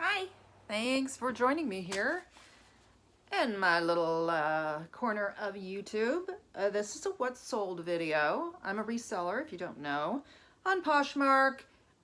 Hi, thanks for joining me here in my little corner of YouTube. This is a what's sold video. I'm a reseller, if you don't know, on Poshmark,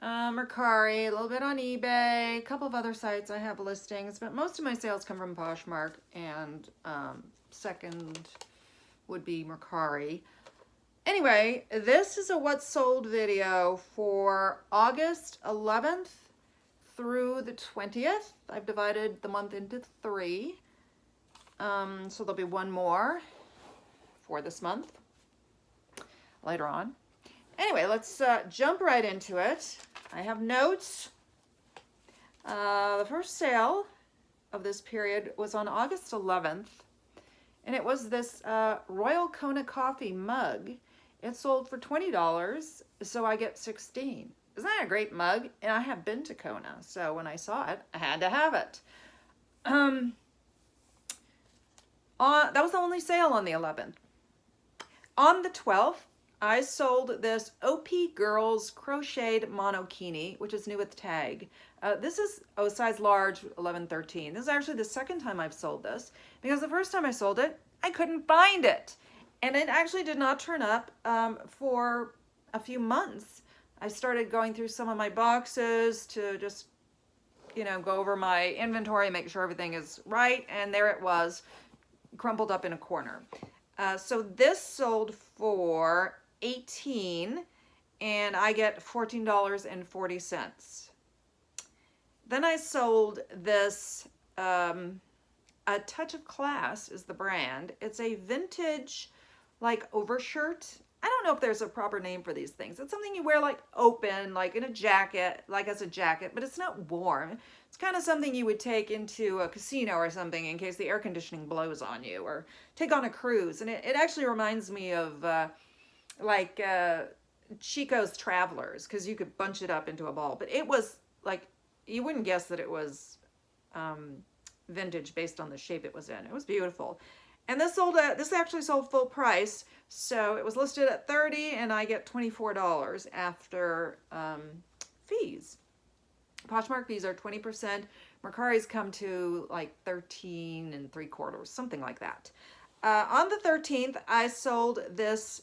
Mercari, a little bit on eBay, a couple of other sites I have listings, but most of my sales come from Poshmark, and second would be Mercari. Anyway, this is a what's sold video for August 11th through the 20th. I've divided the month into 3. So there'll be one more for this month later on. Anyway, let's jump right into it. I have notes. The first sale of this period was on August 11th, and it was this Royal Kona coffee mug. It sold for $20, so I get 16. Isn't that a great mug? And I have been to Kona, so when I saw it, I had to have it. That was the only sale on the 11th. On the 12th, I sold this OP Girls crocheted monokini, which is new with tag. This is size large, 11-13. This is actually the second time I've sold this, because the first time I sold it, I couldn't find it. And it actually did not turn up for a few months. I started going through some of my boxes to just, go over my inventory, make sure everything is right. And there it was, crumpled up in a corner. So this sold for $18, and I get $14.40. Then I sold this, A Touch of Class is the brand. It's a vintage, like, overshirt. I don't know if there's a proper name for these things. It's something you wear like open, like in a jacket, like as a jacket, but it's not warm. It's kind of something you would take into a casino or something in case the air conditioning blows on you, or take on a cruise. And it actually reminds me of Chico's Travelers, because you could bunch it up into a ball. But it was like, you wouldn't guess that it was vintage based on the shape it was in. It was beautiful. And this actually sold full price, so it was listed at $30, and I get $24 after fees. Poshmark fees are 20%. Mercari's come to like 13 3/4, something like that. On the 13th, I sold this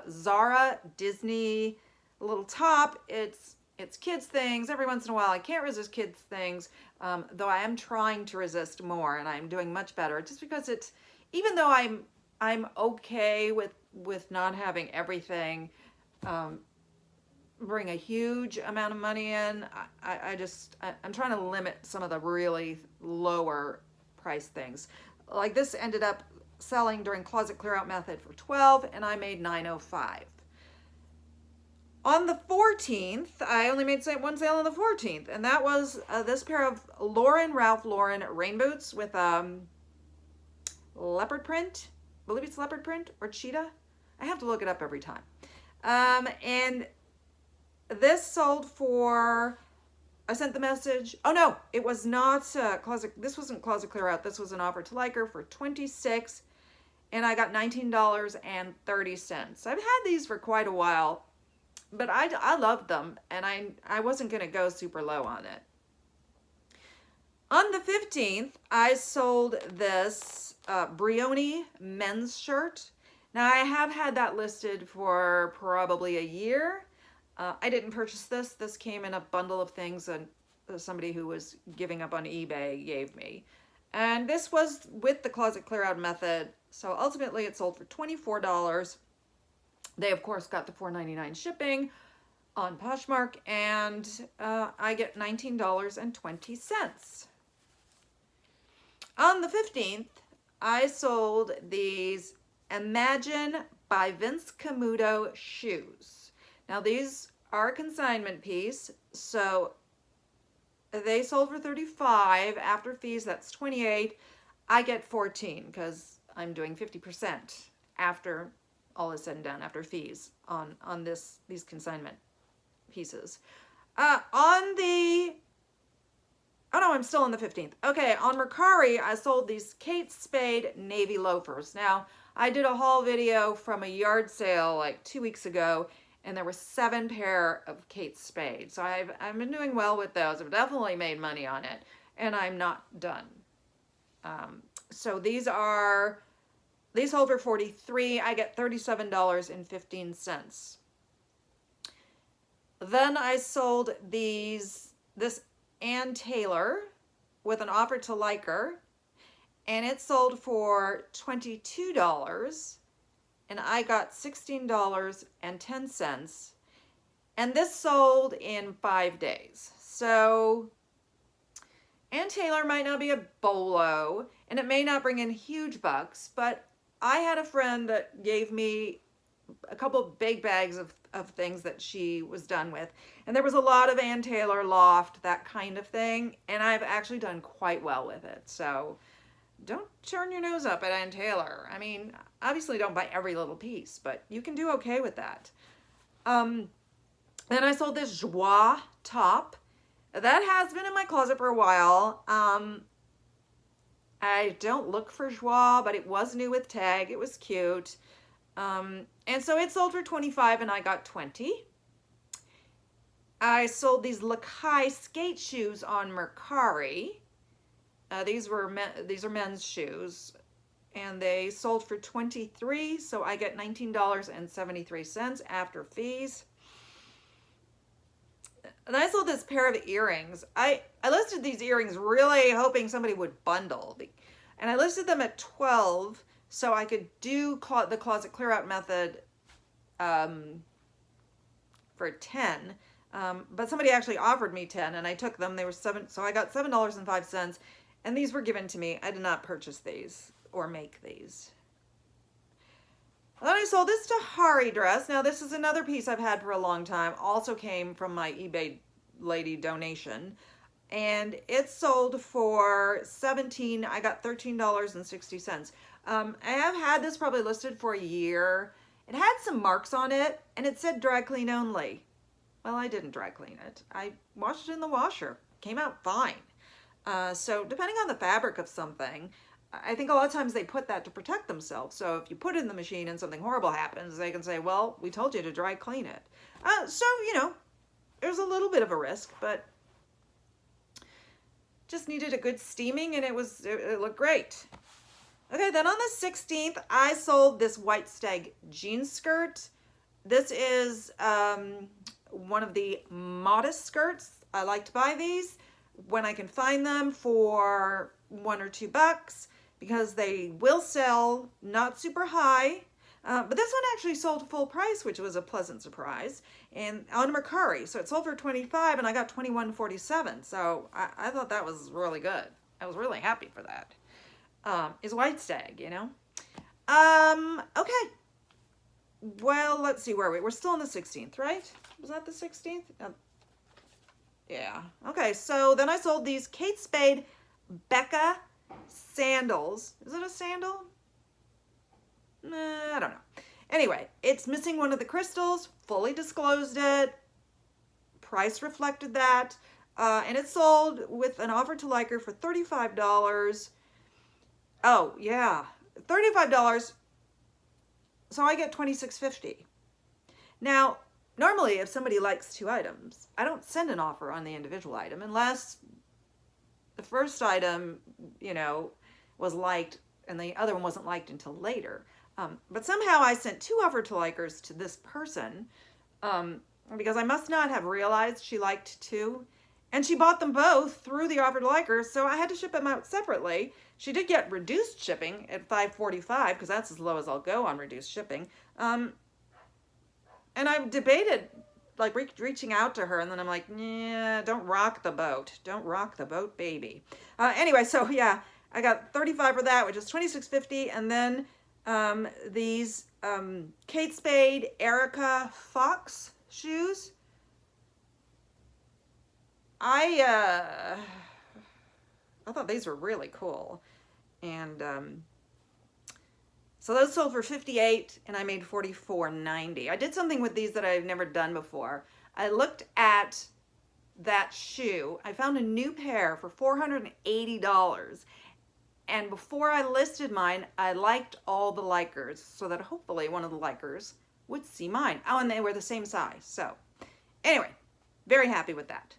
Zara Disney little top. It's kids things. Every once in a while, I can't resist kids things, though I am trying to resist more, and I'm doing much better, just because it's, even though I'm okay with not having everything bring a huge amount of money in, I'm trying to limit some of the really lower price things. Like this ended up selling during closet clear out method for $12, and I made $9.05. On the 14th, I only made one sale on the 14th, and that was this pair of Ralph Lauren rain boots with leopard print. I believe it's leopard print or cheetah. I have to look it up every time. And this sold for, I sent the message. Oh no, it was not this wasn't closet clear out. This was an offer to liker for $26, and I got $19.30. I've had these for quite a while, but I loved them, and I wasn't gonna go super low on it. On the 15th, I sold this Brioni men's shirt. Now, I have had that listed for probably a year. I didn't purchase this. This came in a bundle of things that somebody who was giving up on eBay gave me. And this was with the closet clear out method. So ultimately, it sold for $24. They, of course, got the $4.99 shipping on Poshmark, and I get $19.20. On the 15th, I sold these Imagine by Vince Camuto shoes. Now, these are a consignment piece, so they sold for $35. After fees, that's $28. I get $14 because I'm doing 50% after all is said and done, after fees on these consignment pieces. Oh no, I'm still on the 15th. Okay, on Mercari, I sold these Kate Spade navy loafers. Now, I did a haul video from a yard sale like 2 weeks ago, and there were 7 pair of Kate Spade. So I've been doing well with those. I've definitely made money on it, and I'm not done. So these sold for $43. I get $37.15. Then I sold this Ann Taylor with an offer to like her, and it sold for $22, and I got $16.10. And this sold in 5 days. So Ann Taylor might not be a bolo, and it may not bring in huge bucks, but I had a friend that gave me a couple big bags of things that she was done with. And there was a lot of Ann Taylor loft, that kind of thing. And I've actually done quite well with it. So don't turn your nose up at Ann Taylor. I mean, obviously don't buy every little piece, but you can do okay with that. Then I sold this Joie top. That has been in my closet for a while. I don't look for Joie, but it was new with tag. It was cute. And so it sold for $25 and I got $20. I sold these Lakai skate shoes on Mercari. These are men's shoes, and they sold for $23, so I get $19.73 after fees. And I sold this pair of earrings. I listed these earrings really hoping somebody would bundle. And I listed them at $12 so I could do the closet clear out method for $10. But somebody actually offered me $10 and I took them. They were $7, so I got $7.05, and these were given to me. I did not purchase these or make these. Then I sold this Tahari dress. Now this is another piece I've had for a long time. Also came from my eBay lady donation. And it sold for $17. I got $13.60. I have had this probably listed for a year. It had some marks on it, and it said dry clean only. Well, I didn't dry clean it. I washed it in the washer. Came out fine. So depending on the fabric of something, I think a lot of times they put that to protect themselves. So if you put it in the machine and something horrible happens, they can say, well, we told you to dry clean it. So, you know, there's a little bit of a risk, but just needed a good steaming, and it looked great. Okay, then on the 16th, I sold this White Stag jean skirt. This is one of the modest skirts. I like to buy these when I can find them for $1 or $2 because they will sell not super high. But this one actually sold full price, which was a pleasant surprise, and on Mercari. So it sold for $25 and I got $21.47. So I thought that was really good. I was really happy for that. It's White Stag, you know. Okay. Well, let's see where we're still on the 16th, right? Was that the 16th? Yeah. Okay, so then I sold these Kate Spade Becca sandals. Is it a sandal? I don't know. Anyway, it's missing one of the crystals, fully disclosed it, price reflected that, and it sold with an offer to like her for $35. Oh, yeah, $35, so I get $26.50. Now, normally if somebody likes 2 items, I don't send an offer on the individual item unless the first item, you know, was liked and the other one wasn't liked until later. But somehow I sent 2 offer to likers to this person because I must not have realized she liked 2. And she bought them both through the offer to liker, so I had to ship them out separately. She did get reduced shipping at $5.45 because that's as low as I'll go on reduced shipping. And I debated like reaching out to her, and then I'm like, yeah, don't rock the boat. Don't rock the boat, baby. Anyway, so yeah, I got $35 for that, which is $26.50, and then these Kate Spade Erica Fox shoes. I thought these were really cool, and so those sold for $58, and I made $44.90. I did something with these that I've never done before. I looked at that shoe. I found a new pair for $480. And before I listed mine, I liked all the likers so that hopefully one of the likers would see mine. Oh, and they were the same size. So anyway, very happy with that.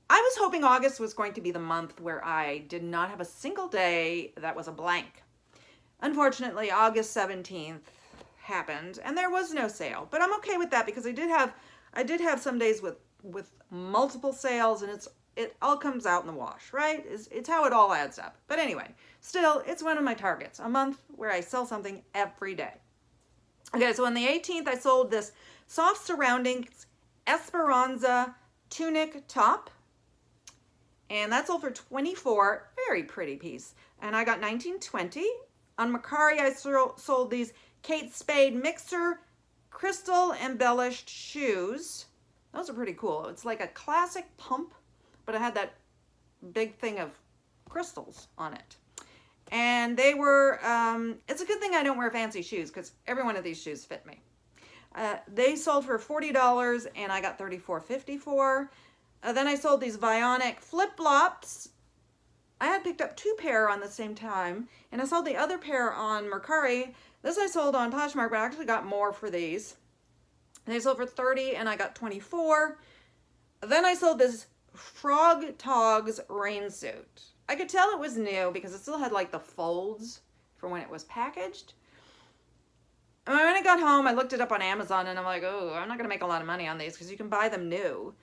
I was hoping August was going to be the month where I did not have a single day that was a blank. Unfortunately, August 17th happened and there was no sale, but I'm okay with that because I did have some days with multiple sales, and it all comes out in the wash, right? It's how it all adds up. But anyway, still, it's one of my targets, a month where I sell something every day. Okay, so on the 18th, I sold this soft surroundings Esperanza tunic top, and that sold for $24, very pretty piece, and I got $19.20. On Mercari, I sold these Kate Spade mixer crystal embellished shoes. Those are pretty cool. It's like a classic pump, but it had that big thing of crystals on it. And they were, it's a good thing I don't wear fancy shoes because every one of these shoes fit me. They sold for $40 and I got $34.50 for. Then I sold these Vionic flip-flops. I had picked up 2 pair on the same time, and I sold the other pair on Mercari. This I sold on Poshmark, but I actually got more for these. They sold for $30 and I got $24. Then I sold this Frog Togs rain suit. I could tell it was new because it still had like the folds from when it was packaged. And when I got home, I looked it up on Amazon and I'm like, oh, I'm not going to make a lot of money on these because you can buy them new.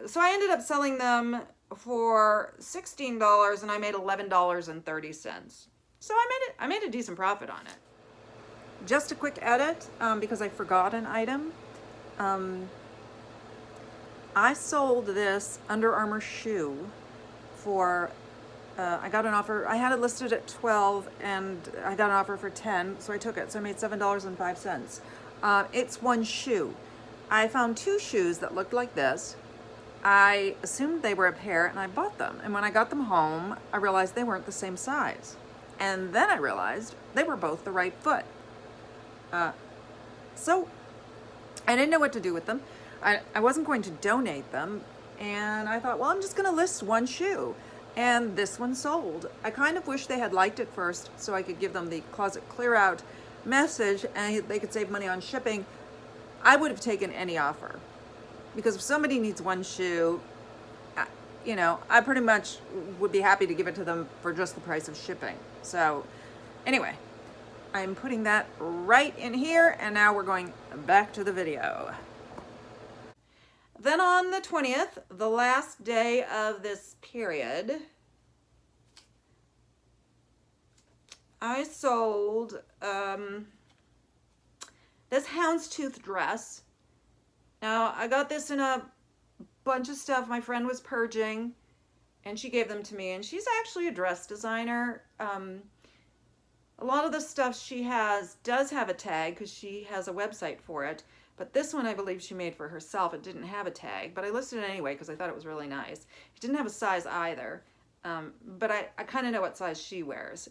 So I ended up selling them for $16 and I made $11.30. So I made a decent profit on it. Just a quick edit because I forgot an item. I sold this Under Armour shoe for, I got an offer, I had it listed at 12 and I got an offer for 10, so I took it. So I made $7.05. It's one shoe. I found 2 shoes that looked like this. I assumed they were a pair and I bought them. And when I got them home, I realized they weren't the same size. And then I realized they were both the right foot. So I didn't know what to do with them. I wasn't going to donate them. And I thought, well, I'm just going to list one shoe. And this one sold. I kind of wish they had liked it first so I could give them the closet clear out message and they could save money on shipping. I would have taken any offer. Because if somebody needs one shoe, you know, I pretty much would be happy to give it to them for just the price of shipping. So anyway, I'm putting that right in here, and now we're going back to the video. Then on the 20th, the last day of this period, I sold this Houndstooth dress. Now, I got this in a bunch of stuff my friend was purging, and she gave them to me, and she's actually a dress designer. A lot of the stuff she has does have a tag because she has a website for it, but this one I believe she made for herself. It didn't have a tag, but I listed it anyway because I thought it was really nice. It didn't have a size either, but I kind of know what size she wears.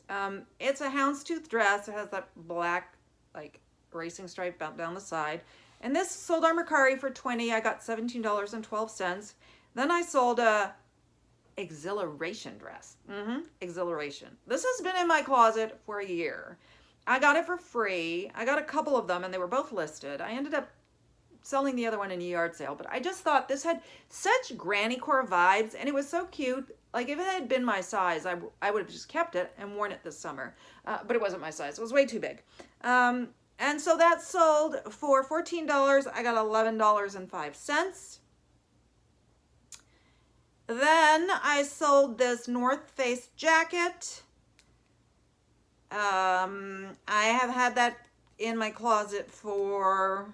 It's a houndstooth dress. It has that black like racing stripe down the side. And this sold on Mercari for $20. I got $17.12. Then I sold a exhilaration dress. Exhilaration. This has been in my closet for a year. I got it for free. I got a couple of them and they were both listed. I ended up selling the other one in a yard sale, but I just thought this had such granny core vibes and it was so cute. Like if it had been my size, I would have just kept it and worn it this summer. But it wasn't my size. It was way too big. And so that sold for $14. I got $11.05. Then I sold this North Face jacket. I have had that in my closet for,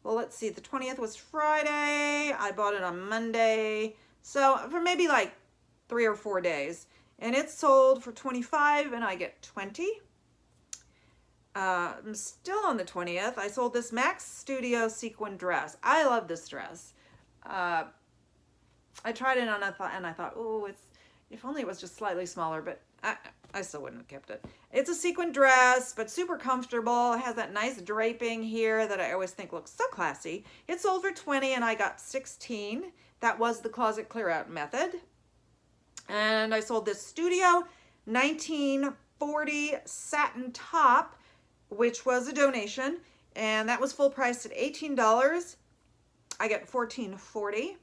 well, let's see, the 20th was Friday. I bought it on Monday. So for maybe like 3 or 4 days. And it sold for $25 and I get $20. I'm still on the 20th. I sold this Max Studio sequin dress. I love this dress. I tried it on and I thought, oh, if only it was just slightly smaller, but I still wouldn't have kept it. It's a sequin dress, but super comfortable. It has that nice draping here that I always think looks so classy. It sold for $20 and I got $16. That was the closet clear out method. And I sold this Studio 1940 satin top, which was a donation. and that was full price at $18. I get $14.40.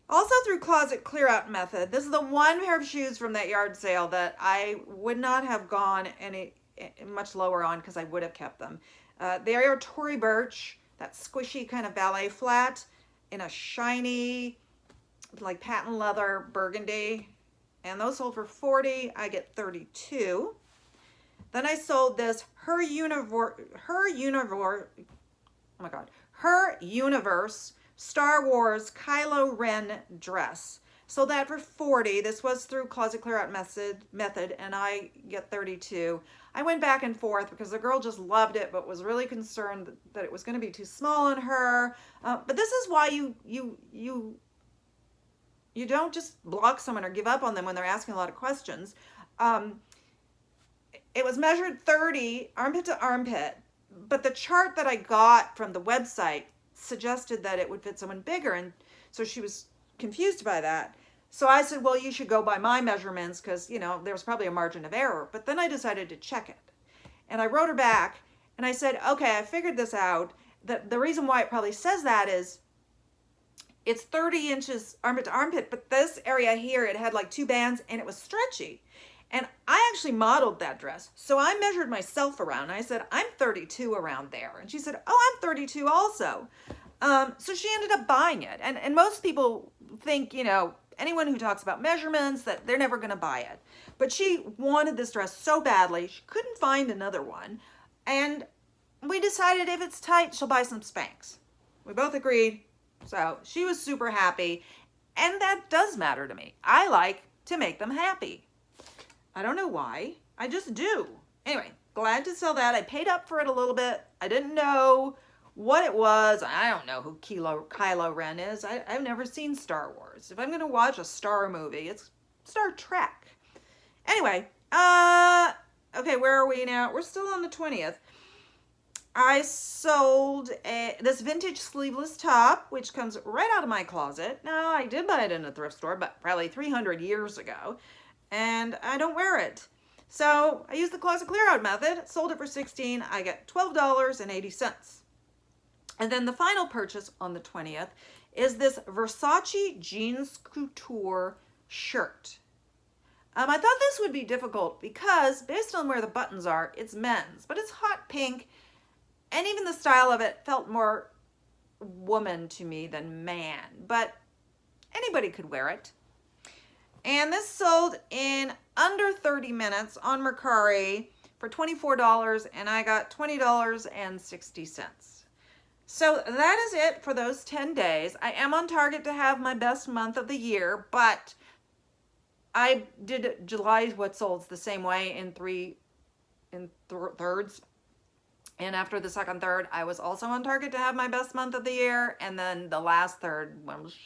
Also through closet clear out method. This is the one pair of shoes from that yard sale that I would not have gone any much lower on because I would have kept them. They are Tory Burch, that squishy kind of ballet flat in a shiny, like patent leather burgundy. And those sold for $40. I get $32. Then I sold this Her Universe Star Wars Kylo Ren dress. Sold that for $40. This was through closet clear out method, and I get $32. I went back and forth because the girl just loved it, but was really concerned that it was going to be too small on her. But this is why you don't just block someone or give up on them when they're asking a lot of questions. It was measured 30 armpit to armpit, but the chart that I got from the website suggested that it would fit someone bigger, and so she was confused by that. So I said, well, you should go by my measurements because, you know, there was probably a margin of error. But then I decided to check it. And I wrote her back and I said, okay, I figured this out. The reason why it probably says that is it's 30 inches armpit to armpit, but this area here, it had like 2 bands and it was stretchy. And I actually modeled that dress. So I measured myself around. I said, I'm 32 around there. And she said, oh, I'm 32 also. So she ended up buying it. And most people think, you know, anyone who talks about measurements, that they're never going to buy it. But she wanted this dress so badly, she couldn't find another one. And we decided if it's tight, she'll buy some Spanx. We both agreed. So she was super happy. And that does matter to me. I like to make them happy. I don't know why. I just do. Anyway, glad to sell that. I paid up for it a little bit. I didn't know what it was. I don't know who Kylo Ren is. I've never seen Star Wars. If I'm going to watch a Star movie, it's Star Trek. Anyway, okay, where are we now? We're still on the 20th. I sold this vintage sleeveless top, which comes right out of my closet. Now, I did buy it in a thrift store, but probably 300 years ago, and I don't wear it. So I used the closet clear out method, sold it for $16. I get $12.80. And then the final purchase on the 20th is this Versace jeans couture shirt. I thought this would be difficult because based on where the buttons are, it's men's, but it's hot pink. And even the style of it felt more woman to me than man, but anybody could wear it. And this sold in under 30 minutes on Mercari for $24, and I got $20.60. So that is it for those 10 days. I am on target to have my best month of the year, but I did July what sold the same way in thirds. And after the second third, I was also on target to have my best month of the year, and then the last third one was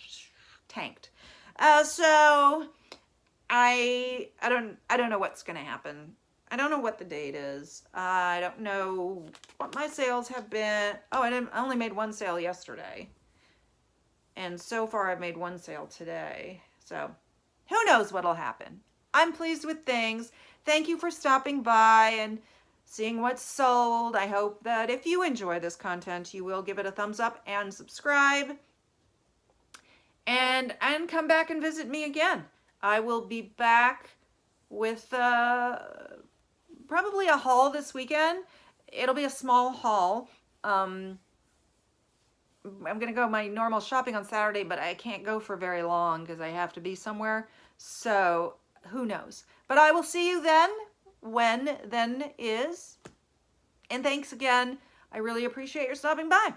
tanked. So I don't know what's going to happen. I don't know what the date is. I don't know what my sales have been. Oh, I only made one sale yesterday. And so far I've made one sale today. So who knows what'll happen. I'm pleased with things. Thank you for stopping by and seeing what's sold. I hope that if you enjoy this content, you will give it a thumbs up and subscribe. And come back and visit me again. I will be back with probably a haul this weekend. It'll be a small haul. I'm going to go my normal shopping on Saturday, but I can't go for very long because I have to be somewhere. So who knows? But I will see you then, when then is. And thanks again. I really appreciate your stopping by.